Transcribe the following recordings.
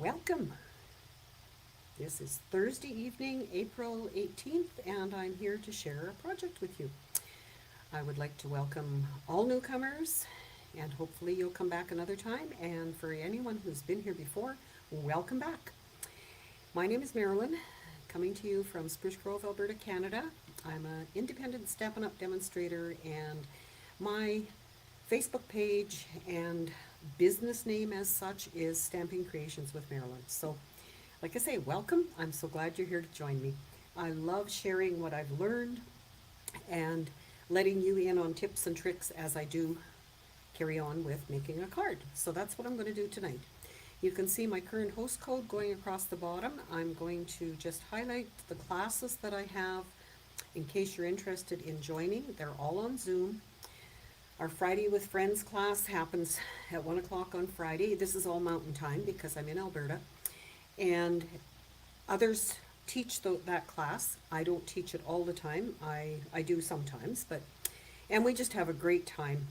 Welcome. This is Thursday evening, April 18th, and I'm here to share a project with you. I would like to welcome all newcomers, and hopefully you'll come back another time. And for anyone who's been here before, welcome back. My name is Marilyn, coming to you from Spruce Grove, Alberta, Canada. I'm an independent Stampin' Up! Demonstrator, and my Facebook page and business name as such is Stamping Creations with Marilyn. So, like I say, welcome. I'm so glad you're here to join me. I love sharing what I've learned and letting you in on tips and tricks as I do carry on with making a card. So that's what I'm going to do tonight. You can see my current host code going across the bottom. I'm going to just highlight the classes that I have in case you're interested in joining. They're all on Zoom. Our Friday with Friends class happens at 1 o'clock on Friday. This is all mountain time because I'm in Alberta. And others teach that class. I don't teach it all the time. I do sometimes, and we just have a great time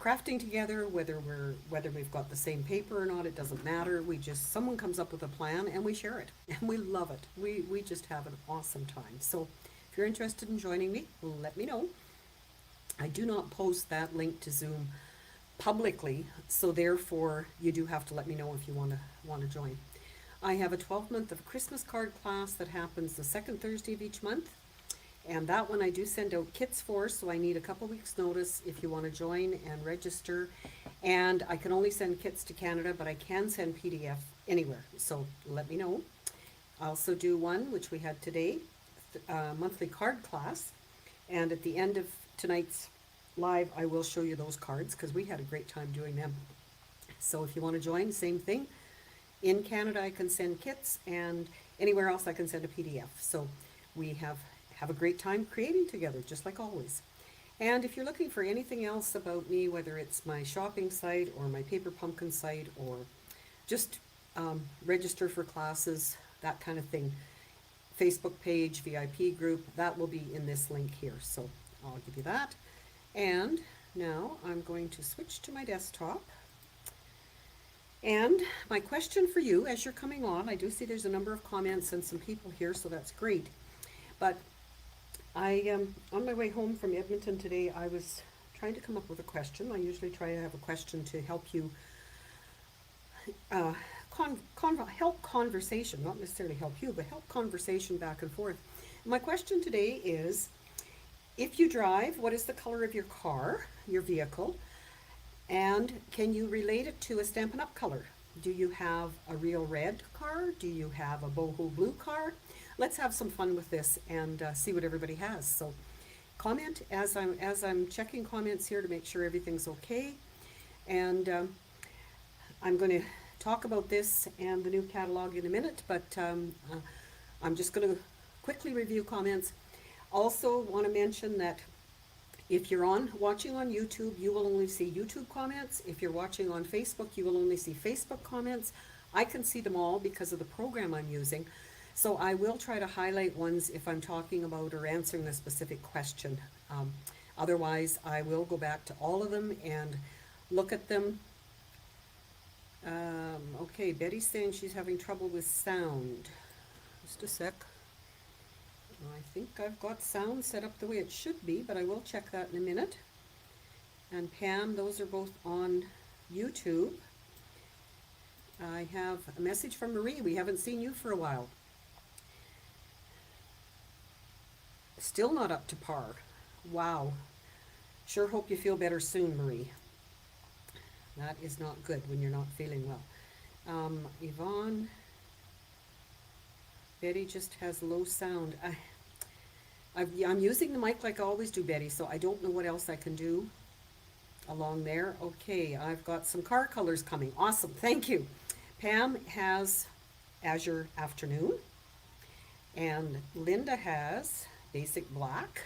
crafting together, whether we've got the same paper or not, it doesn't matter. Someone comes up with a plan and we share it, and we love it. We just have an awesome time. So if you're interested in joining me, let me know. I do not post that link to Zoom publicly, so therefore you do have to let me know if you want to join. I have a 12-month of Christmas card class that happens the second Thursday of each month, and that one I do send out kits for, so I need a couple weeks notice if you want to join and register. And I can only send kits to Canada, but I can send PDF anywhere, so let me know. I also do one, which we had today, monthly card class, and at the end of tonight's live I will show you those cards because we had a great time doing them. So if you want to join, same thing. In Canada I can send kits, and anywhere else I can send a PDF. So we have a great time creating together, just like always. And if you're looking for anything else about me, whether it's my shopping site or my paper pumpkin site or just register for classes, that kind of thing, Facebook page, VIP group, that will be in this link here. So I'll give you that. And now I'm going to switch to my desktop. And my question for you as you're coming on, I do see there's a number of comments and some people here, so that's great. But on my way home from Edmonton today, I was trying to come up with a question. I usually try to have a question to help you help conversation, not necessarily help you, but help conversation back and forth. My question today is, if you drive, what is the color of your car, your vehicle? And can you relate it to a Stampin' Up! Color? Do you have a real red car? Do you have a boho blue car? Let's have some fun with this and see what everybody has. So comment as I'm checking comments here to make sure everything's okay. And I'm going to talk about this and the new catalog in a minute, but I'm just going to quickly review comments. Also want to mention that if you're watching on YouTube, you will only see YouTube comments. If you're watching on Facebook, you will only see Facebook comments. I can see them all because of the program I'm using. So I will try to highlight ones if I'm talking about or answering a specific question. Otherwise, I will go back to all of them and look at them. Okay, Betty's saying she's having trouble with sound. Just a sec. I think I've got sound set up the way it should be, but I will check that in a minute. And Pam, those are both on YouTube. I have a message from Marie. We haven't seen you for a while. Still not up to par. Wow. Sure hope you feel better soon, Marie. That is not good when you're not feeling well. Yvonne, Betty just has low sound. I'm using the mic like I always do, Betty, so I don't know what else I can do along there. Okay, I've got some car colors coming. Awesome, thank you. Pam has Azure Afternoon, and Linda has Basic Black.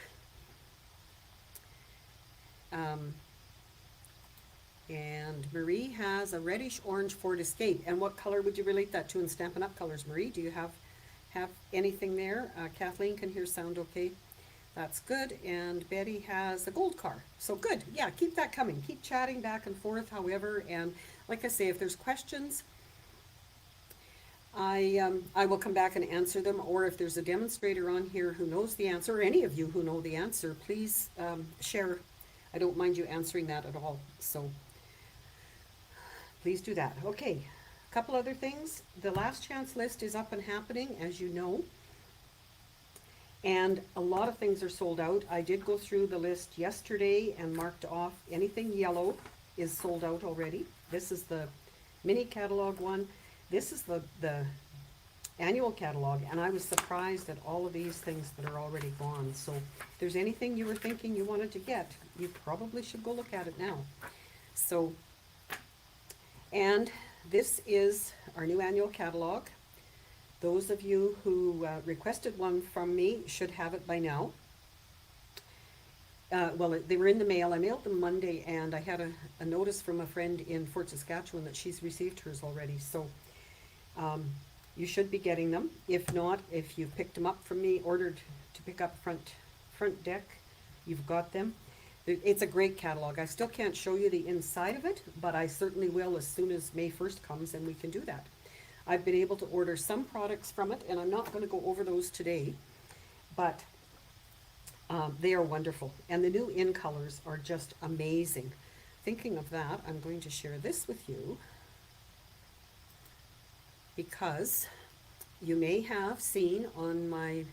And Marie has a reddish orange Ford Escape. And what color would you relate that to in Stampin' Up! Colors, Marie? Do you have anything there? Kathleen can hear sound okay. That's good. And Betty has a gold car. So good. Yeah, keep that coming. Keep chatting back and forth, however. And like I say, if there's questions, I will come back and answer them, or if there's a demonstrator on here who knows the answer, or any of you who know the answer, please share. I don't mind you answering that at all, so please do that. Okay, a couple other things. The last chance list is up and happening, as you know, and a lot of things are sold out. I did go through the list yesterday and marked off anything yellow is sold out already. This is the mini catalog one. This is the annual catalog, and I was surprised at all of these things that are already gone. So if there's anything you were thinking you wanted to get, you probably should go look at it now. So, and this is our new annual catalog. Those of you who requested one from me should have it by now. Well, they were in the mail. I mailed them Monday, and I had a notice from a friend in Fort Saskatchewan that she's received hers already. So you should be getting them. If not, if you picked them up from me, ordered to pick up front deck, you've got them. It's a great catalog. I still can't show you the inside of it, but I certainly will as soon as May 1st comes, and we can do that. I've been able to order some products from it, and I'm not going to go over those today, but they are wonderful. And the new in colors are just amazing. Thinking of that, I'm going to share this with you, because you may have seen on my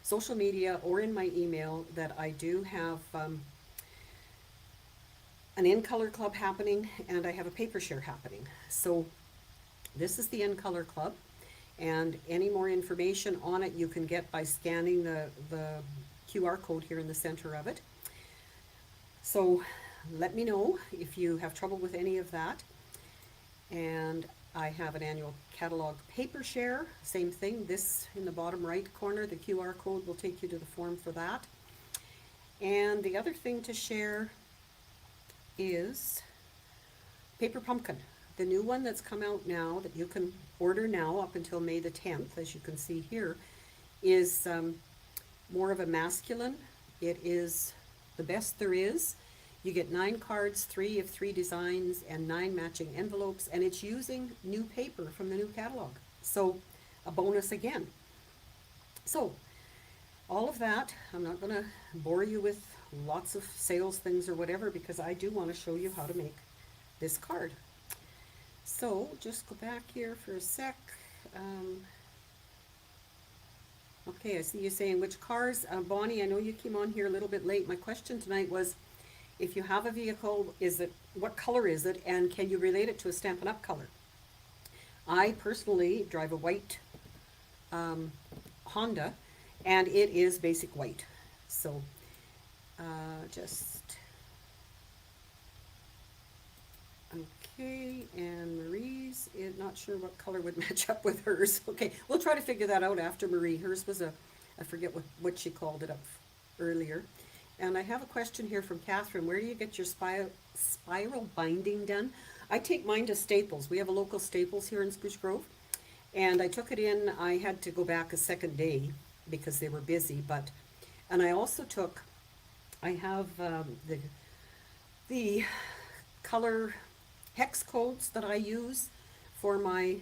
social media or in my email that I do have an in color club happening, and I have a paper share happening. So this is the in color club, and any more information on it you can get by scanning the QR code here in the center of it. So let me know if you have trouble with any of that. And I have an annual catalog paper share, same thing. This in the bottom right corner, the QR code will take you to the form for that. And the other thing to share is Paper Pumpkin, the new one that's come out now that you can order now up until May the 10th, as you can see here, is more of a masculine. It is the best there is. You get 9 cards, 3 of 3 designs, and 9 matching envelopes, and it's using new paper from the new catalog. So a bonus again. So all of that, I'm not going to bore you with lots of sales things or whatever, because I do want to show you how to make this card. So just go back here for a sec. Okay, I see you saying which cars. Bonnie, I know you came on here a little bit late. My question tonight was, if you have a vehicle, what color is it, and can you relate it to a Stampin' Up! Color? I personally drive a white Honda, and it is basic white. So okay, and Marie's not sure what color would match up with hers. Okay, we'll try to figure that out after Marie. Hers was I forget what she called it up earlier. And I have a question here from Catherine. Where do you get your spiral binding done? I take mine to Staples. We have a local Staples here in Spruce Grove. And I took it in. I had to go back a second day because they were busy. And I also I have the color hex codes that I use for my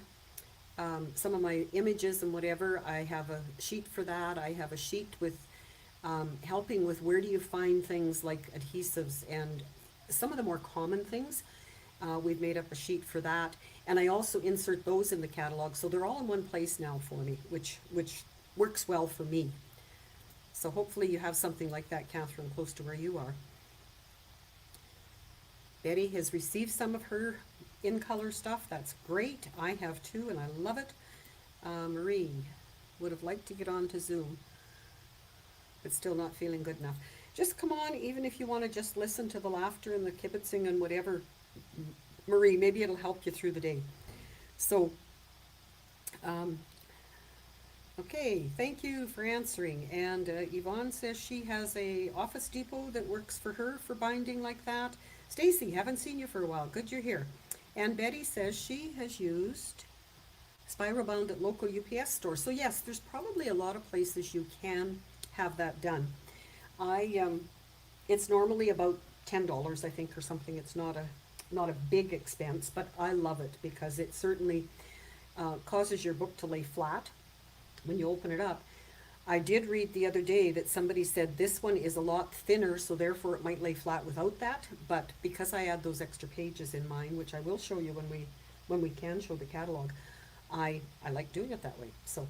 some of my images and whatever. I have a sheet for that. I have a sheet with helping with where do you find things like adhesives and some of the more common things. We've made up a sheet for that, and I also insert those in the catalog, so they're all in one place now for me, which works well for me. So hopefully you have something like that, Catherine, close to where you are. Betty has received some of her in color stuff. That's great. I have too, and I love it. Marie would have liked to get on to Zoom, but still not feeling good enough. Just come on, even if you want to just listen to the laughter and the kibitzing and whatever, Marie, maybe it'll help you through the day. So, okay, thank you for answering. And Yvonne says she has a Office Depot that works for her for binding like that. Stacy, haven't seen you for a while. Good you're here. And Betty says she has used spiral bound at local UPS stores. So yes, there's probably a lot of places you can have that done. It's normally about $10, I think, or something. It's not a big expense, but I love it because it certainly causes your book to lay flat when you open it up. I did read the other day that somebody said this one is a lot thinner, so therefore it might lay flat without that. But because I add those extra pages in mine, which I will show you when we can show the catalog, I like doing it that way. So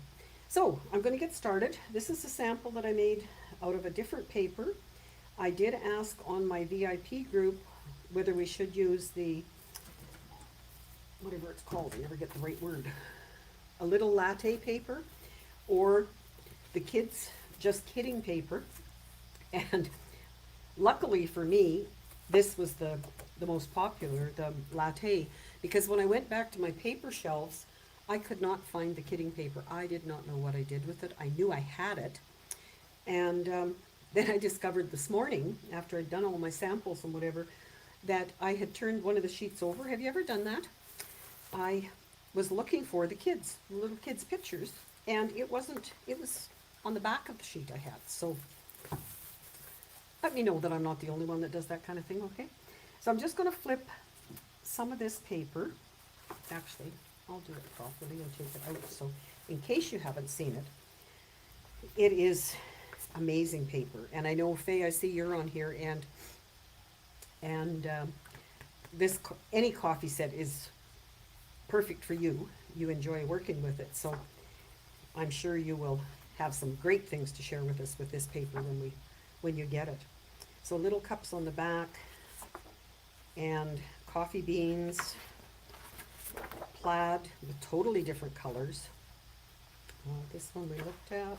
I'm going to get started. This is a sample that I made out of a different paper. I did ask on my VIP group whether we should use the, whatever it's called, I never get the right word, a little latte paper, or the kids just kidding paper. And luckily for me, this was the most popular, the latte, because when I went back to my paper shelves, I could not find the kidding paper. I did not know what I did with it. I knew I had it. And then I discovered this morning, after I'd done all my samples and whatever, that I had turned one of the sheets over. Have you ever done that? I was looking for the kids, the little kids' pictures, and it wasn't, it was on the back of the sheet I had. So let me know that I'm not the only one that does that kind of thing, okay? So I'm just going to flip some of this paper. Actually, I'll do it properly and take it out. So in case you haven't seen it, it is amazing paper. And I know, Faye, I see you're on here, and this, any coffee set is perfect for you. You enjoy working with it. So I'm sure you will have some great things to share with us with this paper when you get it. So little cups on the back, and coffee beans, plaid with totally different colors. This one we looked at.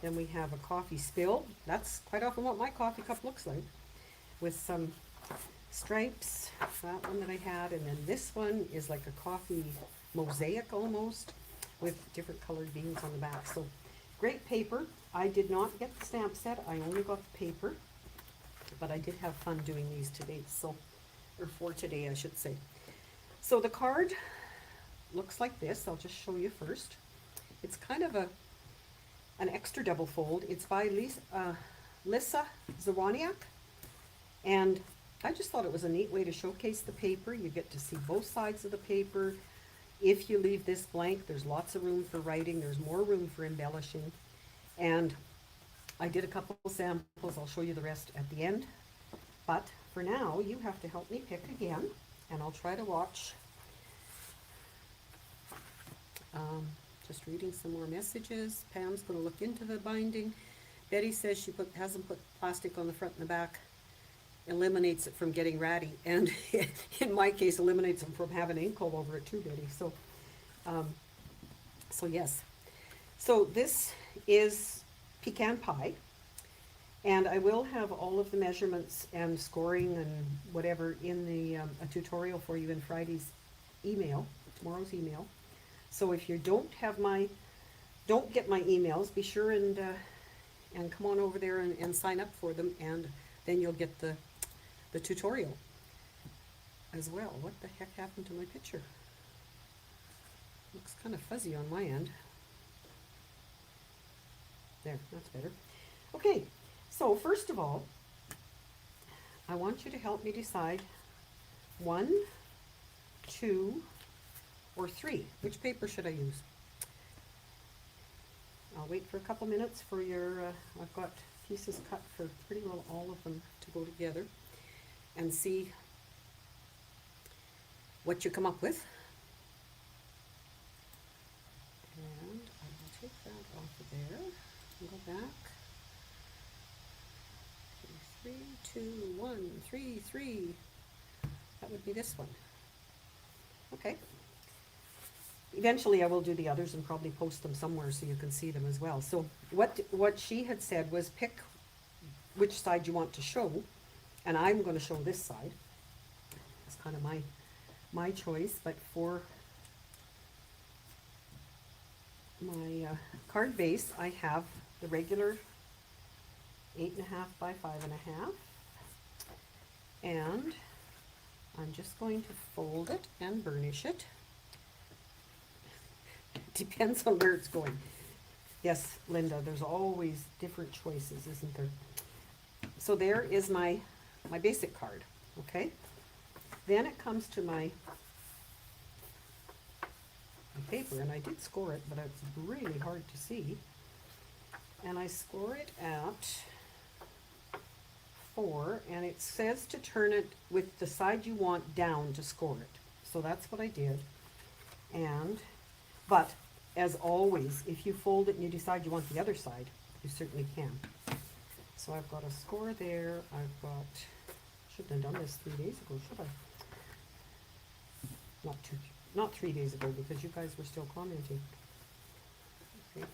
Then we have a coffee spill. That's quite often what my coffee cup looks like, with some stripes, that one that I had, and then this one is like a coffee mosaic almost, with different colored beans on the back. So great paper. I did not get the stamp set, I only got the paper, but I did have fun doing these today, so, or for today I should say. So the card looks like this. I'll just show you first. It's kind of an extra double fold. It's by Lisa Zawaniak, and I just thought it was a neat way to showcase the paper. You get to see both sides of the paper. If you leave this blank, there's lots of room for writing. There's more room for embellishing. And I did a couple samples. I'll show you the rest at the end. But for now, you have to help me pick again, and I'll try to watch. Just reading some more messages. Pam's going to look into the binding. Betty says she hasn't put plastic on the front and the back. Eliminates it from getting ratty, and in my case, eliminates them from having ink all over it too, Betty. So, so yes. So this is pecan pie, and I will have all of the measurements and scoring and whatever in the a tutorial for you in Friday's email, tomorrow's email. So if you don't get my emails, be sure and come on over there and sign up for them, and then you'll get the tutorial as well. What the heck happened to my picture? Looks kind of fuzzy on my end. There, that's better. Okay, so first of all, I want you to help me decide 1, 2, or 3. Which paper should I use? I'll wait for a couple minutes for your, I've got pieces cut for pretty well all of them to go together, and see what you come up with. And I will take that off of there and go back. 3, 2, 1, 3, 3. That would be this one. Okay. Eventually I will do the others and probably post them somewhere so you can see them as well. So what she had said was pick which side you want to show, and I'm going to show this side. It's kind of my choice, but for my card base, I have the regular 8.5 by 5.5, and I'm just going to fold it and burnish it. Depends on where it's going. Yes, Linda, there's always different choices, isn't there? So there is my basic card, okay? Then it comes to my the paper, and I did score it, but it's really hard to see. And I score it at 4, and it says to turn it with the side you want down to score it. So that's what I did. But as always, if you fold it and you decide you want the other side, you certainly can. So I've got a score there. I've got, shouldn't have done this 3 days ago, should I? Not 3 days ago, because you guys were still commenting. Okay.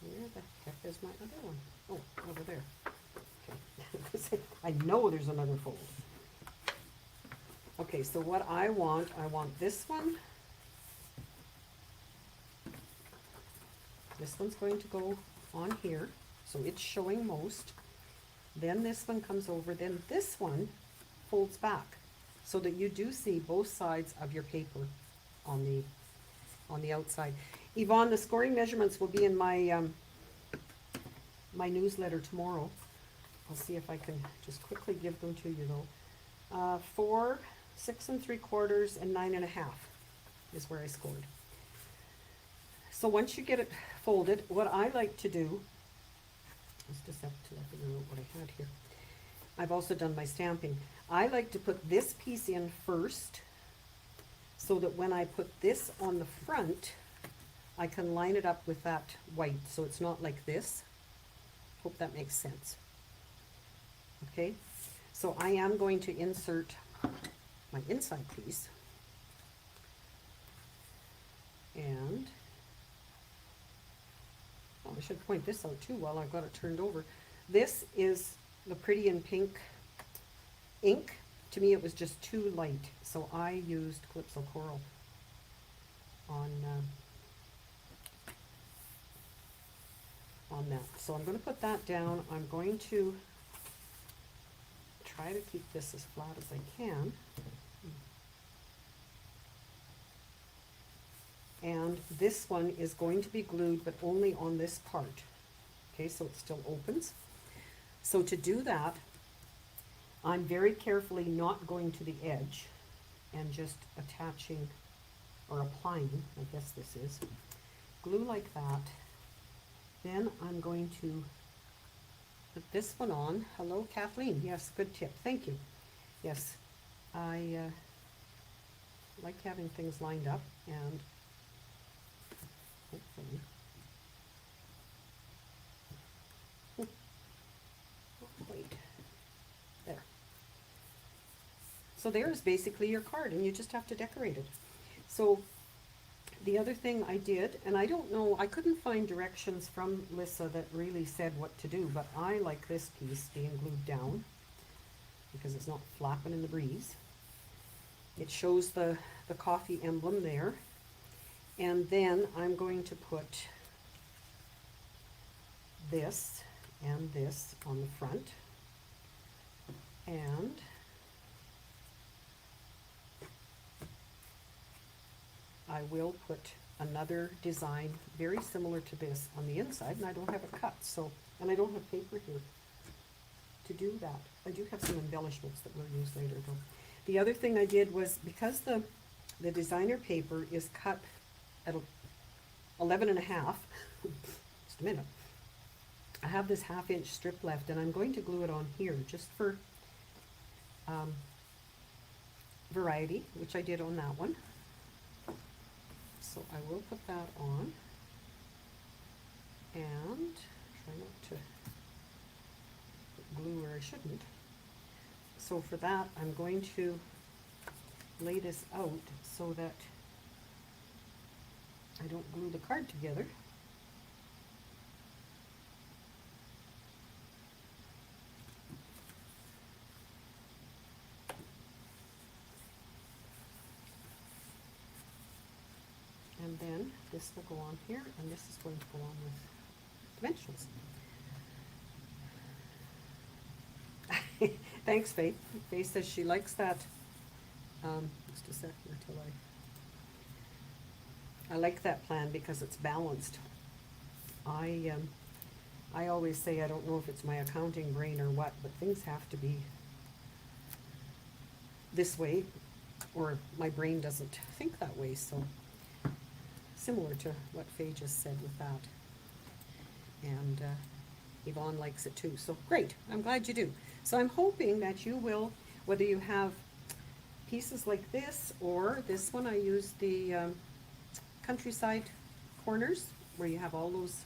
Where the heck is my other one? Oh, over there. Okay. I know there's another fold. Okay, so what I want this one. This one's going to go on here, so it's showing most. Then this one comes over, then this one folds back, so that you do see both sides of your paper on the outside. Yvonne, the scoring measurements will be in my my newsletter tomorrow. I'll see if I can just quickly give them to you though. 4, 6 3/4, and 9 1/2 is where I scored. So once you get it folded, what I like to do, let's just have to figure out what I had here. I've also done my stamping. I like to put this piece in first, so that when I put this on the front, I can line it up with that white, so it's not like this. Hope that makes sense. Okay, so I am going to insert my inside piece, and oh, I should point this out too while I've got it turned over. This is the Pretty in Pink ink. To me it was just too light, so I used Calypso Coral on that. So I'm going to put that down. I'm going to try to keep this as flat as I can. And this one is going to be glued, but only on this part. Okay, so it still opens. So to do that, I'm very carefully not going to the edge and just attaching or applying, I guess this is, glue like that. Then I'm going to put this one on. Hello, Kathleen. Yes, good tip. Thank you. Yes, I like having things lined up, and hopefully. Wait. There. So there's basically your card, and you just have to decorate it. So the other thing I did, and I don't know, I couldn't find directions from Lissa that really said what to do, but I like this piece being glued down because it's not flapping in the breeze. It shows the coffee emblem there. And then I'm going to put this and this on the front. And I will put another design very similar to this on the inside, and I don't have it cut, so, and I don't have paper here to do that. I do have some embellishments that we'll use later though. The other thing I did was, because the designer paper is cut at 11 1/2, just a minute, I have this 1/2 inch strip left, and I'm going to glue it on here just for variety, which I did on that one. So I will put that on, and try not to put glue where I shouldn't. So for that, I'm going to lay this out so that I don't glue the card together. And then this will go on here, and this is going to go on with dimensionals. Thanks, Faith. Faith says she likes that. Just a second until I like that plan because it's balanced. I always say, I don't know if it's my accounting brain or what, but things have to be this way, or my brain doesn't think that way. So similar to what Faye just said with that. And Yvonne likes it too, so great, I'm glad you do. So I'm hoping that you will, whether you have pieces like this, or this one, I use the countryside corners, where you have all those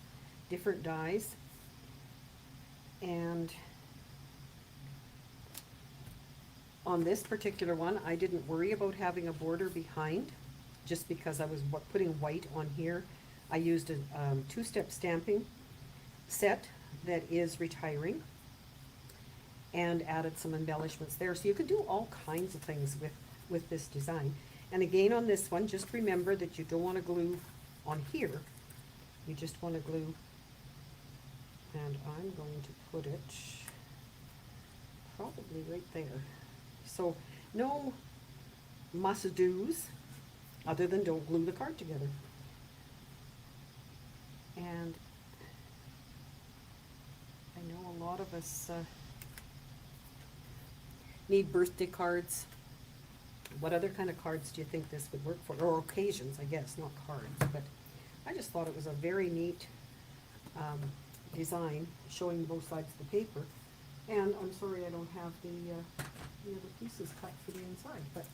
different dies. And on this particular one, I didn't worry about having a border behind, just because I was putting white on here. I used a two-step stamping set that is retiring, and added some embellishments there. So you could do all kinds of things with this design. And again, on this one, just remember that you don't want to glue on here. You just want to glue, and I'm going to put it probably right there. So no must-dos, other than don't glue the card together. And I know a lot of us need birthday cards. What other kind of cards do you think this would work for? Or occasions, I guess, not cards. But I just thought it was a very neat design, showing both sides of the paper. And I'm sorry I don't have the other pieces cut for the inside, but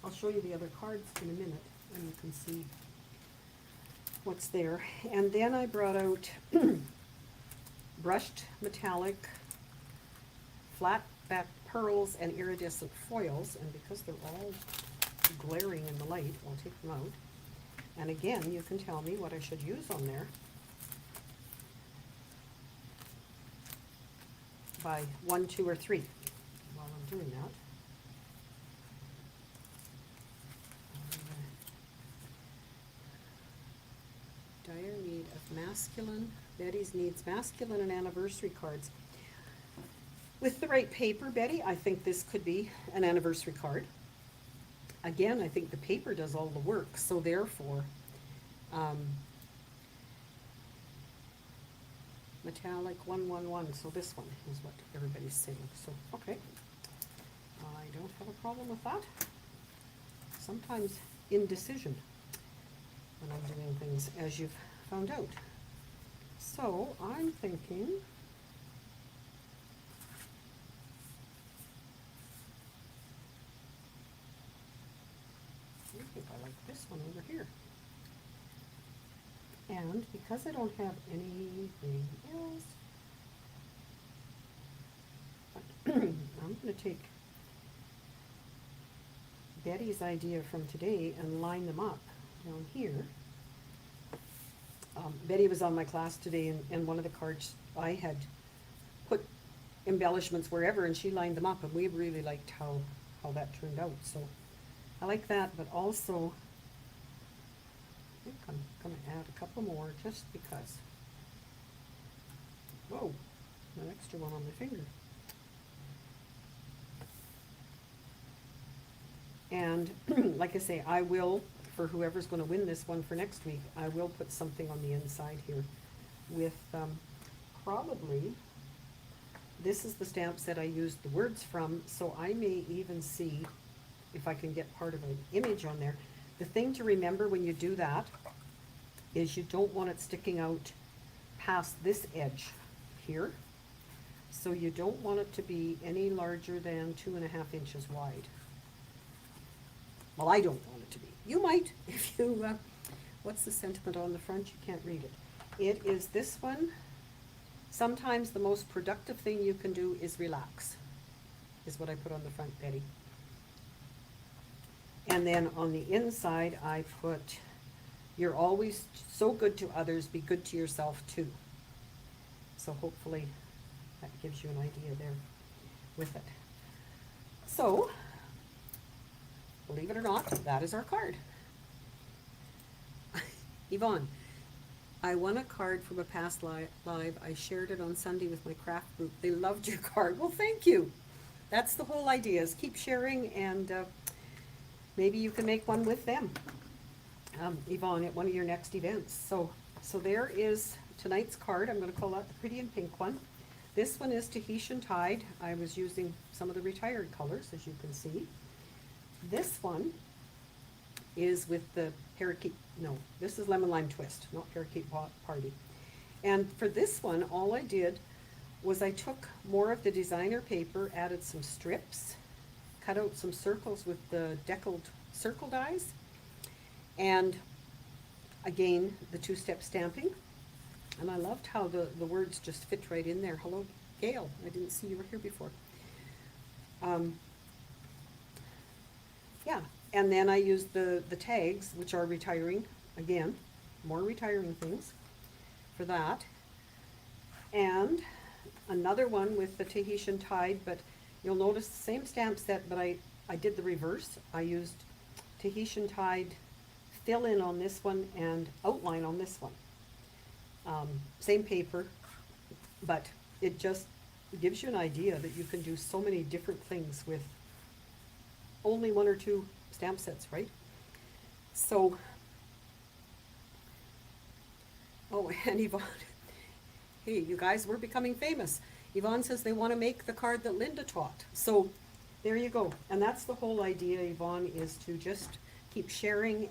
I'll show you the other cards in a minute, and you can see what's there. And then I brought out brushed metallic flat back pearls and iridescent foils, and because they're all glaring in the light, I'll take them out. And again, you can tell me what I should use on there by 1, 2, or 3 while I'm doing that. Dire need of masculine. Betty's needs masculine and anniversary cards. With the right paper, Betty, I think this could be an anniversary card. Again, I think the paper does all the work, so therefore, metallic 111, so this one is what everybody's saying. So, okay, I don't have a problem with that. Sometimes indecision when I'm doing things, as you've found out. So, I'm thinking, I think I like this one over here. And because I don't have anything else, I'm going to take Betty's idea from today and line them up down here. Betty was on my class today, and one of the cards I had put embellishments wherever, and she lined them up, and we really liked how that turned out. So I like that, but also I think I'm going to add a couple more just because. Whoa, an extra one on my finger. And like I say, I will, for whoever's going to win this one for next week, I will put something on the inside here with probably, this is the stamp set I used the words from, so I may even see if I can get part of an image on there. The thing to remember when you do that is you don't want it sticking out past this edge here. So you don't want it to be any larger than 2.5 inches wide. Well, I don't want it to be. You might, if you, what's the sentiment on the front? You can't read it. It is this one. Sometimes the most productive thing you can do is relax, is what I put on the front, Betty. And then on the inside, I put, you're always so good to others, be good to yourself too. So hopefully that gives you an idea there with it. So, believe it or not, that is our card. Yvonne, I won a card from a past live. I shared it on Sunday with my craft group. They loved your card. Well, thank you. That's the whole idea, is keep sharing, and maybe you can make one with them, Yvonne, at one of your next events. So there is tonight's card. I'm going to call out the pretty and pink one. This one is Tahitian Tide. I was using some of the retired colors, as you can see. This one is with the parakeet, no, this is lemon lime twist, not parakeet party. And for this one, all I did was I took more of the designer paper, added some strips, cut out some circles with the deckled circle dies, and again, the two-step stamping. And I loved how the words just fit right in there. Hello, Gail, I didn't see you were here before. Yeah, and then I used the tags, which are retiring, again, more retiring things for that. And another one with the Tahitian Tide, but you'll notice the same stamp set, but I did the reverse. I used Tahitian Tide fill in on this one and outline on this one. Same paper, but it just gives you an idea that you can do so many different things with only one or two stamp sets, right? So, oh, and Yvonne, hey, you guys, we're becoming famous. Yvonne says they want to make the card that Linda taught. So there you go. And that's the whole idea, Yvonne, is to just keep sharing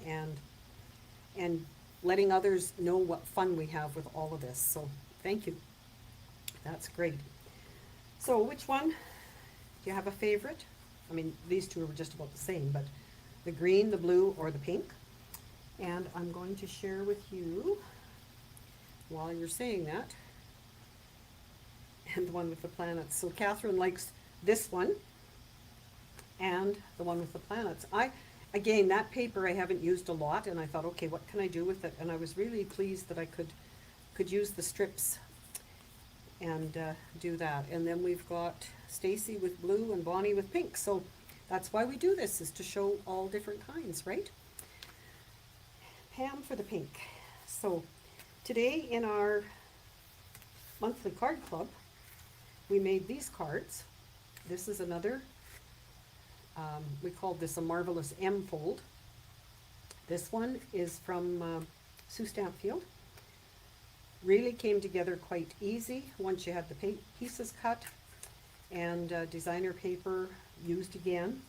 and letting others know what fun we have with all of this. So thank you. That's great. So which one? Do you have a favorite? I mean, these two are just about the same, but the green, the blue, or the pink. And I'm going to share with you, while you're saying that, and the one with the planets. So Catherine likes this one and the one with the planets. Again, that paper I haven't used a lot, and I thought, okay, what can I do with it? And I was really pleased that I could use the strips and do that. And then we've got Stacy with blue and Bonnie with pink. So that's why we do this, is to show all different kinds, right? Pam for the pink. So today in our monthly card club, we made these cards. This is another, we called this a Marvelous M fold. This one is from Sue Stampfield. Really came together quite easy once you had the pieces cut, and designer paper used again.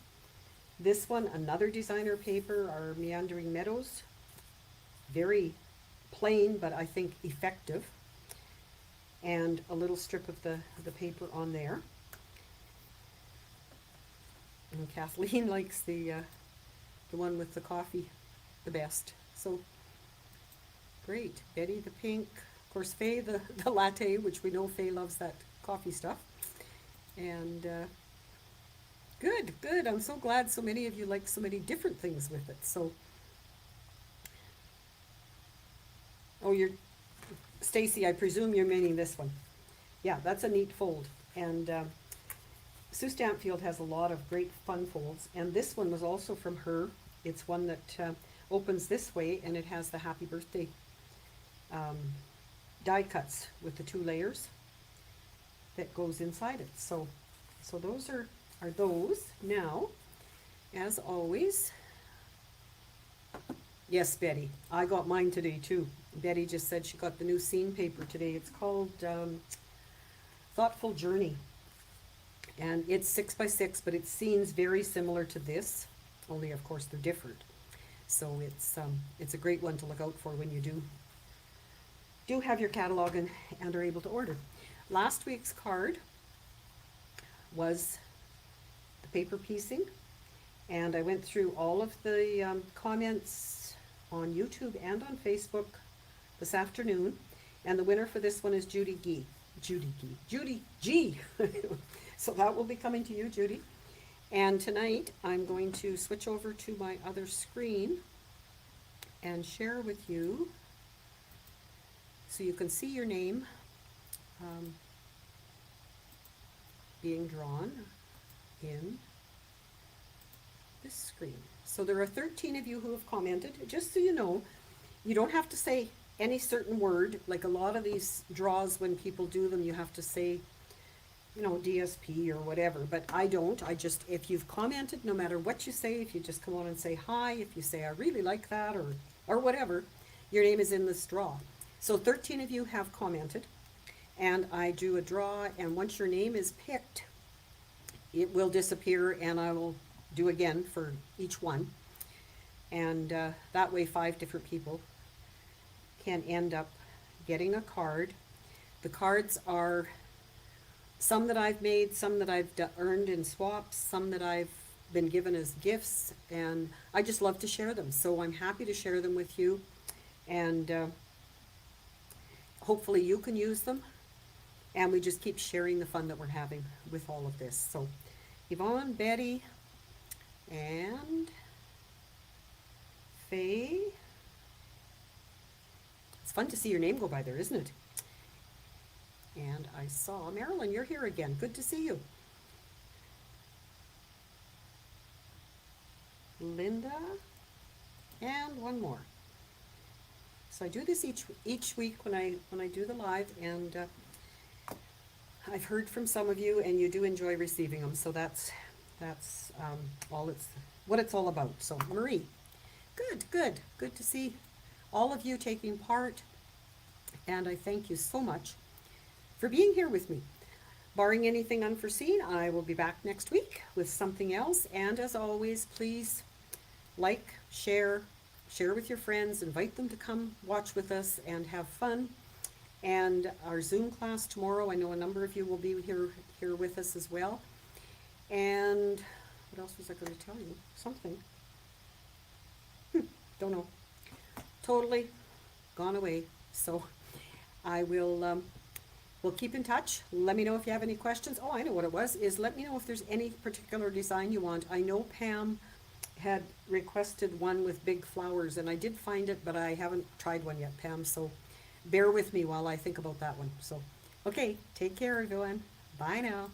This one, another designer paper, our Meandering Meadows. Very plain, but I think effective. And a little strip of the paper on there. And Kathleen likes the one with the coffee the best. So great. Betty the pink. Of course, Faye the latte, which we know Faye loves that coffee stuff. And good, good. I'm so glad so many of you like so many different things with it. So, oh, you're Stacy, I presume you're meaning this one. Yeah, that's a neat fold. And Sue Stampfield has a lot of great fun folds. And this one was also from her. It's one that opens this way, and it has the happy birthday die cuts with the 2 layers that goes inside it. So those are those. Now, as always, yes, Betty, I got mine today too. Betty just said she got the new scene paper today. It's called Thoughtful Journey. And it's 6 by 6, but it's scenes very similar to this, only of course they're different. So it's a great one to look out for when you do have your catalog and are able to order. Last week's card was the paper piecing, and I went through all of the comments on YouTube and on Facebook this afternoon, and the winner for this one is Judy G. So that will be coming to you, Judy. And tonight I'm going to switch over to my other screen and share with you so you can see your name being drawn in this screen. So there are 13 of you who have commented. Just so you know, you don't have to say any certain word. Like a lot of these draws, when people do them, you have to say, you know, DSP or whatever, but I don't. I just, if you've commented, no matter what you say, if you just come on and say hi, if you say I really like that, or whatever, your name is in this draw. So 13 of you have commented, and I do a draw, and once your name is picked, it will disappear, and I will do again for each one. And that way 5 different people can end up getting a card. The cards are some that I've made, some that I've earned in swaps, some that I've been given as gifts, and I just love to share them. So I'm happy to share them with you, and hopefully you can use them. And we just keep sharing the fun that we're having with all of this. So Yvonne, Betty, and Faye. It's fun to see your name go by there, isn't it? And I saw Marilyn, you're here again. Good to see you. Linda, and one more. So I do this each week when I do the live, and I've heard from some of you, and you do enjoy receiving them. So that's what it's all about. So Marie, good to see all of you taking part, and I thank you so much for being here with me. Barring anything unforeseen, I will be back next week with something else. And as always, please like, share with your friends, invite them to come watch with us and have fun. And our Zoom class tomorrow, I know a number of you will be here with us as well. And what else was I going to tell you? Something. Don't know. Totally gone away. So I will, we'll keep in touch. Let me know if you have any questions. Oh, I know what it was, is let me know if there's any particular design you want. I know Pam had requested one with big flowers, and I did find it, but I haven't tried one yet, Pam, so bear with me while I think about that one. So, okay, take care, everyone. Bye now.